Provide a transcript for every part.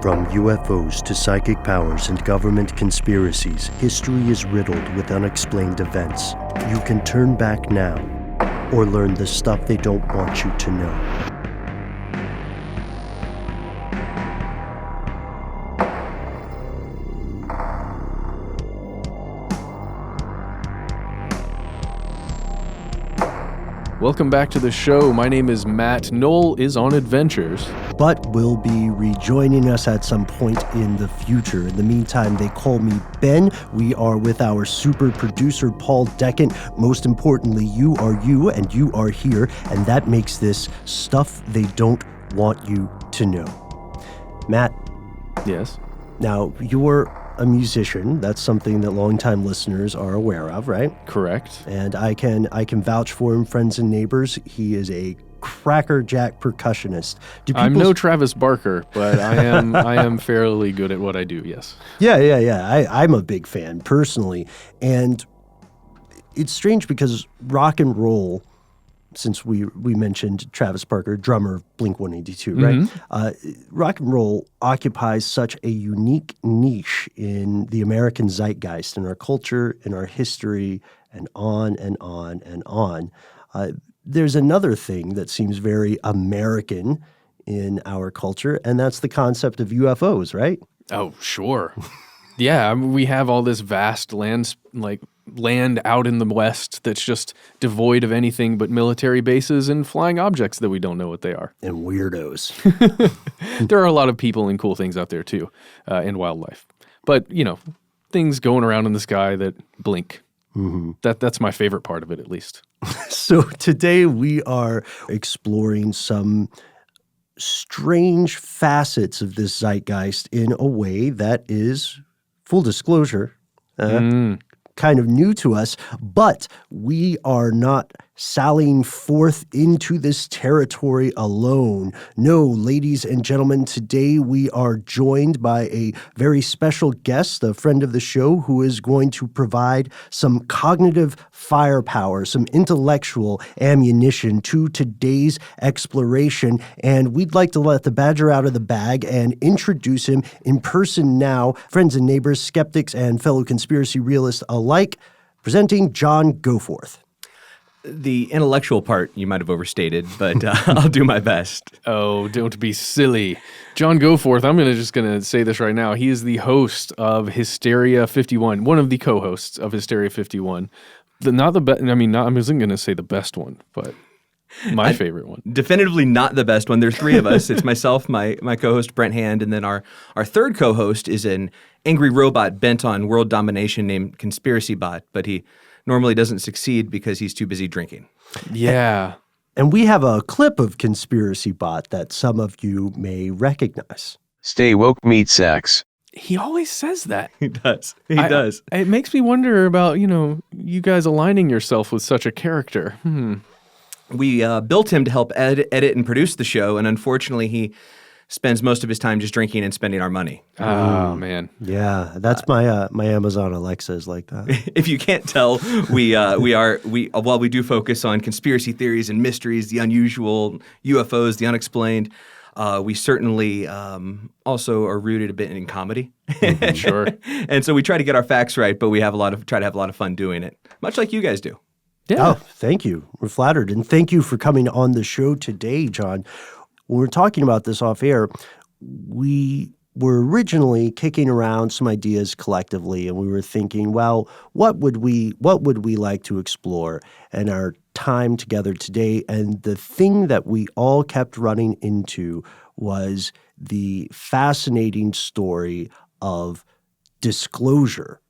From UFOs to psychic powers and government conspiracies, history is riddled with unexplained events. You can turn back now or learn the stuff they don't want you to know. Welcome back to the show. My name is Matt. Noel is on adventures, but will be rejoining us at some point in the future. In the meantime, they call me Ben. We are with our super producer, Paul Deckant. Most importantly, you are you, and you are here, and that makes this stuff they don't want you to know. Matt? Yes? Now, you're a musician. That's something that longtime listeners are aware of, right? Correct. And I can vouch for him, friends and neighbors. He is a crackerjack percussionist. I'm no Travis Barker, but I am fairly good at what I do, yes. Yeah. I'm a big fan, personally. And it's strange because rock and roll, since we mentioned Travis Barker, drummer of Blink-182, right? Mm-hmm. Rock and roll occupies such a unique niche in the American zeitgeist, in our culture, in our history, and on and on and on. There's another thing that seems very American in our culture, and that's the concept of UFOs, right? Oh, sure. Yeah, I mean, we have all this vast land out in the West that's just devoid of anything but military bases and flying objects that we don't know what they are. And weirdos. There are a lot of people and cool things out there, too, and wildlife. But, things going around in the sky that blink. Mm-hmm. That's my favorite part of it, at least. So today we are exploring some strange facets of this zeitgeist in a way that is, full disclosure, kind of new to us, but we are not sallying forth into this territory alone. No, ladies and gentlemen, today we are joined by a very special guest, a friend of the show, who is going to provide some cognitive firepower, some intellectual ammunition to today's exploration. And we'd like to let the badger out of the bag and introduce him in person now. Friends and neighbors, skeptics and fellow conspiracy realists alike, presenting John Goforth. The intellectual part you might have overstated, but I'll do my best. Oh, don't be silly. John Goforth, I'm just going to say this right now. He is the host of Hysteria 51, one of the co-hosts of Hysteria 51. I wasn't going to say the best one, but my favorite one. Definitively not the best one. There's three of us. It's myself, my co-host Brent Hand, and then our third co-host is an angry robot bent on world domination named Conspiracy Bot, but he normally doesn't succeed because he's too busy drinking. Yeah. And we have a clip of Conspiracy Bot that some of you may recognize. Stay woke, meat sacks. He always says that. He does. He does. It makes me wonder about, you guys aligning yourself with such a character. We built him to help edit and produce the show, and unfortunately he spends most of his time just drinking and spending our money. Oh, man. Yeah, that's my Amazon Alexa is like that. If you can't tell, while we do focus on conspiracy theories and mysteries, the unusual, UFOs, the unexplained, we certainly also are rooted a bit in comedy. Sure. And so we try to get our facts right, but we try to have a lot of fun doing it, much like you guys do. Yeah. Oh, thank you. We're flattered. And thank you for coming on the show today, John. When we were talking about this off air, we were originally kicking around some ideas collectively, and we were thinking, well, what would we like to explore in our time together today? And the thing that we all kept running into was the fascinating story of disclosure.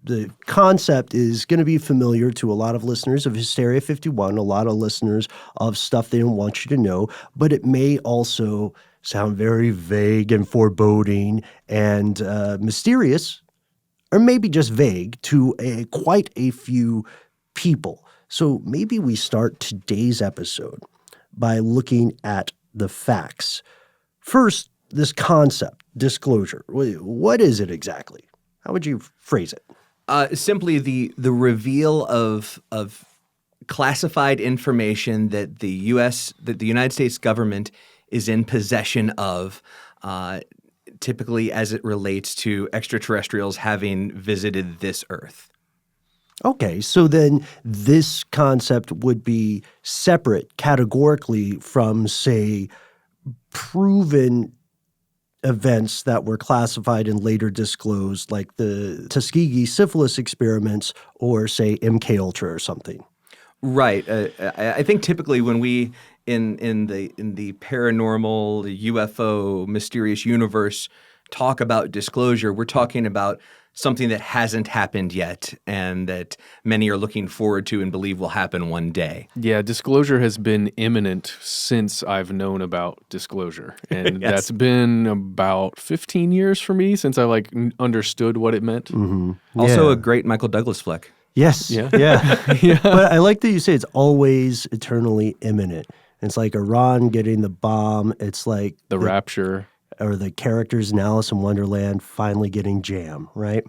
The concept is going to be familiar to a lot of listeners of Hysteria 51, a lot of listeners of Stuff They Don't Want You to Know, but it may also sound very vague and foreboding and mysterious, or maybe just vague to quite a few people. So maybe we start today's episode by looking at the facts. First, this concept, disclosure. What is it exactly? How would you phrase it? Simply the reveal of classified information that the United States government is in possession of, typically as it relates to extraterrestrials having visited this Earth. Okay, so then this concept would be separate categorically from, say, proven events that were classified and later disclosed, like the Tuskegee syphilis experiments or, say, MK Ultra or something. Right. I think typically when we in the paranormal, the UFO, mysterious universe talk about disclosure, we're talking about something that hasn't happened yet and that many are looking forward to and believe will happen one day. Yeah, disclosure has been imminent since I've known about disclosure. And Yes. that's been about 15 years for me since I understood what it meant. Also Yeah. a great Michael Douglas flick. Yes. Yeah. Yeah. But I like that you say it's always eternally imminent. It's like Iran getting the bomb. It's like The rapture. or the characters in Alice in Wonderland finally getting jam, right?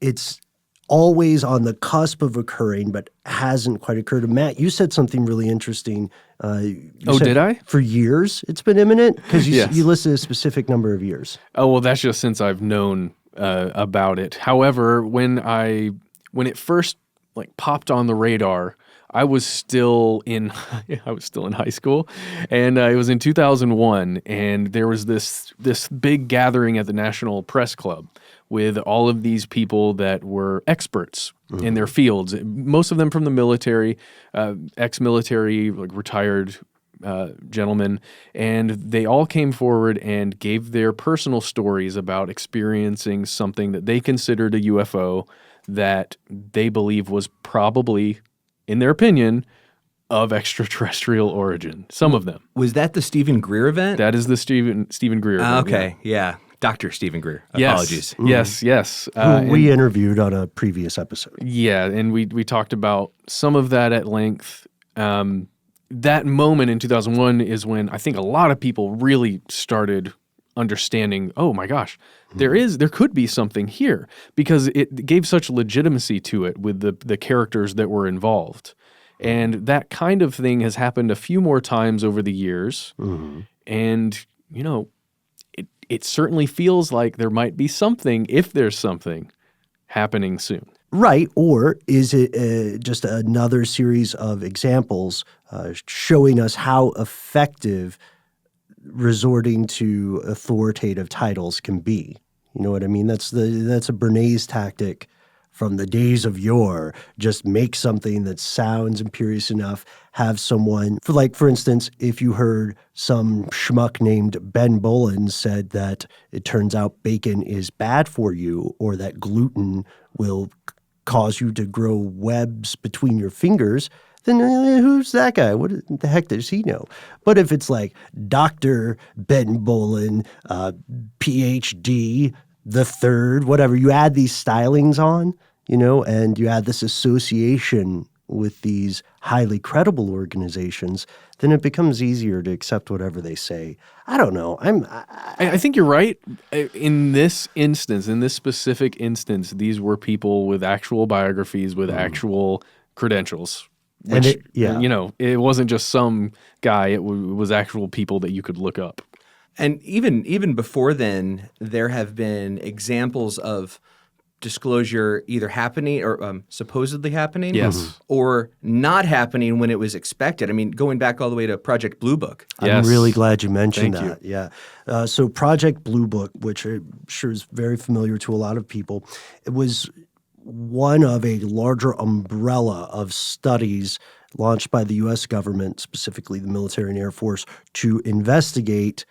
It's always on the cusp of occurring, but hasn't quite occurred. And Matt, you said something really interesting. You said did I? For years it's been imminent? Because Yes. you listed a specific number of years. Oh, well, that's just since I've known about it. However, when it first popped on the radar, I was still in high school, and it was in 2001, and there was this big gathering at the National Press Club with all of these people that were experts in their fields, most of them from the military, ex-military, retired gentlemen, and they all came forward and gave their personal stories about experiencing something that they considered a UFO that they believe was probably, in their opinion, of extraterrestrial origin. Some of them. Was that the Stephen Greer event? That is the Stephen Greer event, Okay, yeah. Dr. Stephen Greer. yeah. Apologies. Yes. Who we interviewed on a previous episode. Yeah, and we talked about some of that at length. That moment in 2001 is when I think a lot of people really started understanding, oh my gosh, there could be something here, because it gave such legitimacy to it with the characters that were involved. And that kind of thing has happened a few more times over the years. And, it certainly feels like there might be something, if there's something, happening soon. Right, or is it just another series of examples showing us how effective resorting to authoritative titles can be? You know what I mean? That's a Bernays tactic from the days of yore. Just make something that sounds imperious enough, have someone, for instance, if you heard some schmuck named Ben Bolin said that it turns out bacon is bad for you, or that gluten will cause you to grow webs between your fingers, then who's that guy? What the heck does he know? But if it's like Dr. Ben Bolin, PhD, the third, whatever, you add these stylings on, and you add this association with these highly credible organizations, then it becomes easier to accept whatever they say. I don't know. I think you're right. In this instance, in this specific instance, these were people with actual biographies, with actual credentials. Which, it wasn't just some guy. It was actual people that you could look up. And even before then, there have been examples of disclosure either happening or supposedly happening, Yes. or not happening when it was expected. I mean, going back all the way to Project Blue Book. Yes. I'm really glad you mentioned Thank that. Yeah. So Project Blue Book, which I'm sure is very familiar to a lot of people, it was one of a larger umbrella of studies launched by the U.S. government, specifically the military and Air Force, to investigate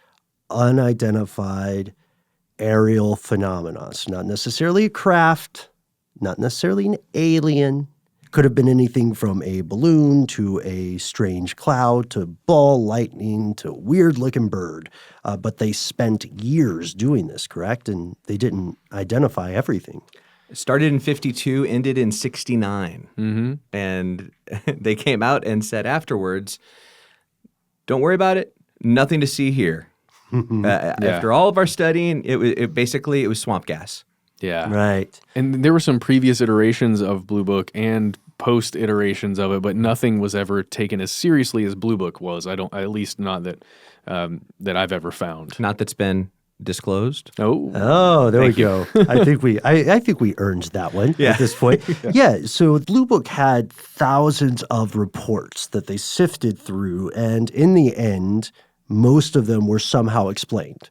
unidentified aerial phenomena. So not necessarily a craft, not necessarily an alien. Could have been anything from a balloon to a strange cloud to ball lightning to weird-looking bird. But they spent years doing this, correct? And they didn't identify everything. It started in 1952, ended in 1969. And they came out and said afterwards, don't worry about it, nothing to see here. After all of our studying, it basically was swamp gas. Yeah. Right. And there were some previous iterations of Blue Book and post iterations of it, but nothing was ever taken as seriously as Blue Book was. At least not that that I've ever found. Not that's been disclosed. Oh, Oh, there we Thank you. go. I think we earned that one Yeah. at this point. Yeah. So Blue Book had thousands of reports that they sifted through, and in the end, most of them were somehow explained.